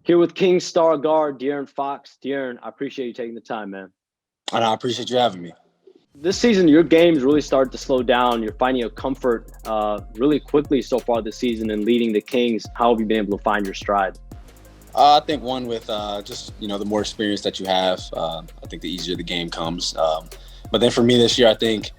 Here with King star guard De'Aaron Fox. De'Aaron, I appreciate you taking the time, man. And I appreciate you having me. This season, your game's really started to slow down. You're finding a comfort really quickly so far this season and leading the Kings. How have you been able to find your stride? I think one with just, the more experience that you have, I think the easier the game comes. But then for me this year, I think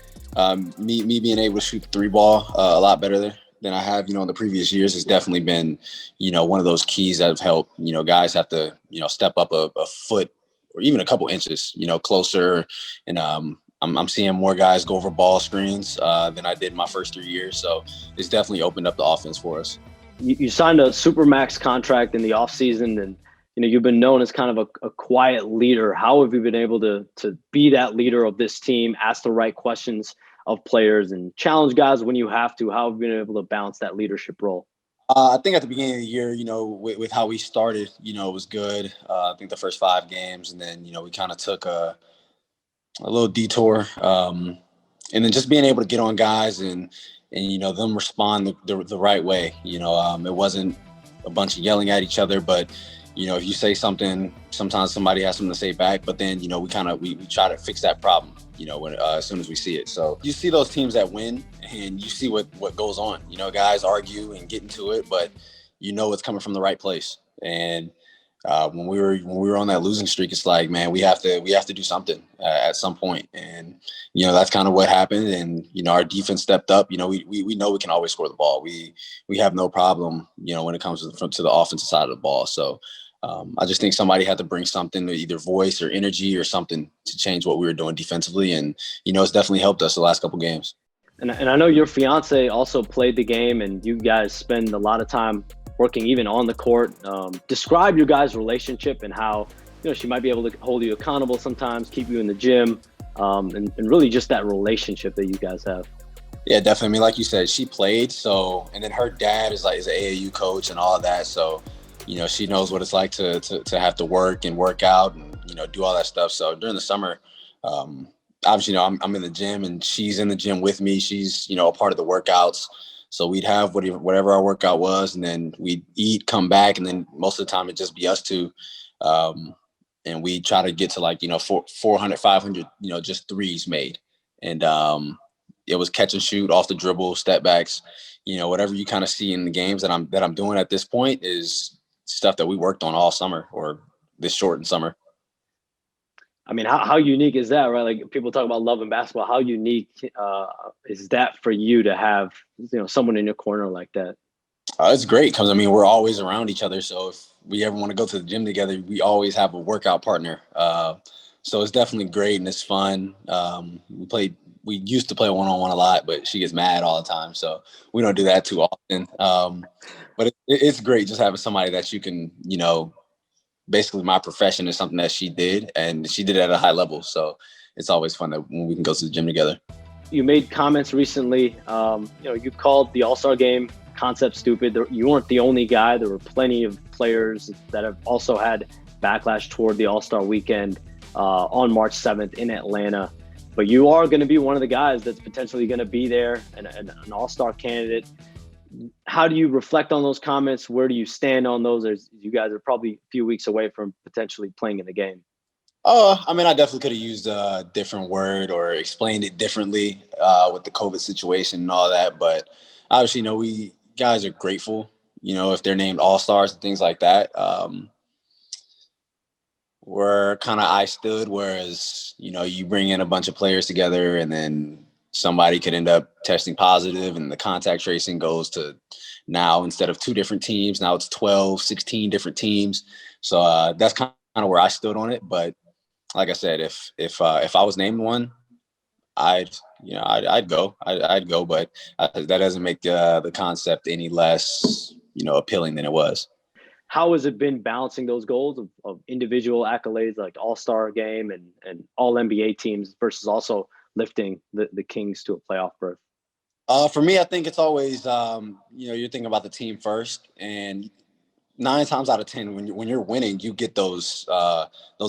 me being able to shoot the three ball a lot better than I have, in the previous years has definitely been, one of those keys that have helped, guys have to, step up a foot or even a couple inches, closer. And I'm seeing more guys go over ball screens than I did in my first 3 years. So it's definitely opened up the offense for us. You signed a supermax contract in the offseason, and you've been known as kind of a quiet leader. How have you been able to be that leader of this team, ask the right questions of players, and challenge guys when you have to? How have you been able to balance that leadership role? I think at the beginning of the year, with how we started, it was good. I think the first 5 games, and then we kind of took a little detour, and then just being able to get on guys and them respond the right way. It wasn't a bunch of yelling at each other, but if you say something, sometimes somebody has something to say back. But then we try to fix that problem. When as soon as we see it. So you see those teams that win, and you see what goes on. Guys argue and get into it, but it's coming from the right place. And when we were on that losing streak, it's like, man, we have to do something at some point. And that's kind of what happened. And our defense stepped up. We know we can always score the ball. We have no problem when it comes to the offensive side of the ball. So I just think somebody had to bring something, to either voice or energy or something, to change what we were doing defensively. And it's definitely helped us the last couple games. And I know your fiance also played the game, and you guys spend a lot of time working even on the court. Describe your guys' relationship and how she might be able to hold you accountable sometimes, keep you in the gym, and really just that relationship that you guys have. Yeah, definitely. I mean, like you said, she played, and then her dad is an AAU coach and all of that. So, she knows what it's like to have to work and work out and do all that stuff. So during the summer, obviously, I'm in the gym and she's in the gym with me. She's a part of the workouts. So we'd have whatever our workout was, and then we'd eat, come back, and then most of the time it'd just be us two. And we try to get to 400, 500, just threes made. And it was catch and shoot, off the dribble, step backs, whatever you kind of see in the games that I'm doing at this point is stuff that we worked on all summer, or this shortened summer. I mean, how unique is that, right? Like, people talk about love in basketball. How unique is that for you to have, someone in your corner like that? It's great because, we're always around each other. So if we ever want to go to the gym together, we always have a workout partner. So it's definitely great and it's fun. We used to play one-on-one a lot, but she gets mad all the time. So we don't do that too often. But it's great just having somebody that you can, basically my profession is something that she did, and she did it at a high level. So it's always fun that when we can go to the gym together. You made comments recently. You called the All-Star game concept stupid. You weren't the only guy. There were plenty of players that have also had backlash toward the All-Star weekend on March 7th in Atlanta. But you are going to be one of the guys that's potentially going to be there, and an All-Star candidate. How do you reflect on those comments? Where do you stand on those? You guys are probably a few weeks away from potentially playing in the game. I definitely could have used a different word or explained it differently with the COVID situation and all that. But obviously, we guys are grateful, if they're named All-Stars and things like that. We're kind of I stood, whereas, you bring in a bunch of players together and then somebody could end up testing positive, and the contact tracing goes to now, instead of 2 different teams, now it's 12, 16 different teams. So that's kind of where I stood on it. But like I said, if I was named one, I'd go. I'd go, but that doesn't make the concept any less, appealing than it was. How has it been balancing those goals of individual accolades like All-Star game and all NBA teams versus also lifting the Kings to a playoff berth? For me, I think it's always, you're thinking about the team first, and 9 times out of 10, when you're winning, you get those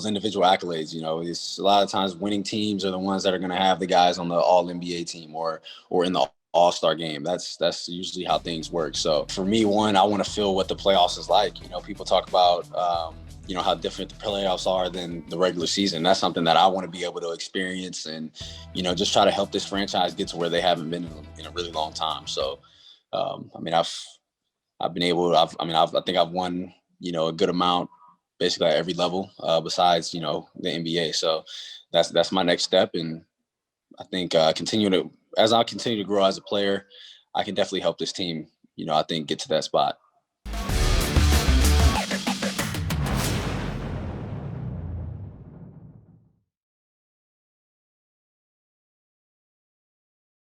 individual accolades. It's a lot of times winning teams are the ones that are going to have the guys on the All NBA team or in the all-star game. That's usually how things work. So for me, one, I want to feel what the playoffs is like. You know, people talk about, you know, how different the playoffs are than the regular season. That's something that I want to be able to experience and, you know, just try to help this franchise get to where they haven't been in a really long time. So, I mean, I've been able, I think I've won, you know, a good amount basically at every level, besides, you know, the NBA. So that's my next step. And I think as I continue to grow as a player, I can definitely help this team, you know, I think get to that spot.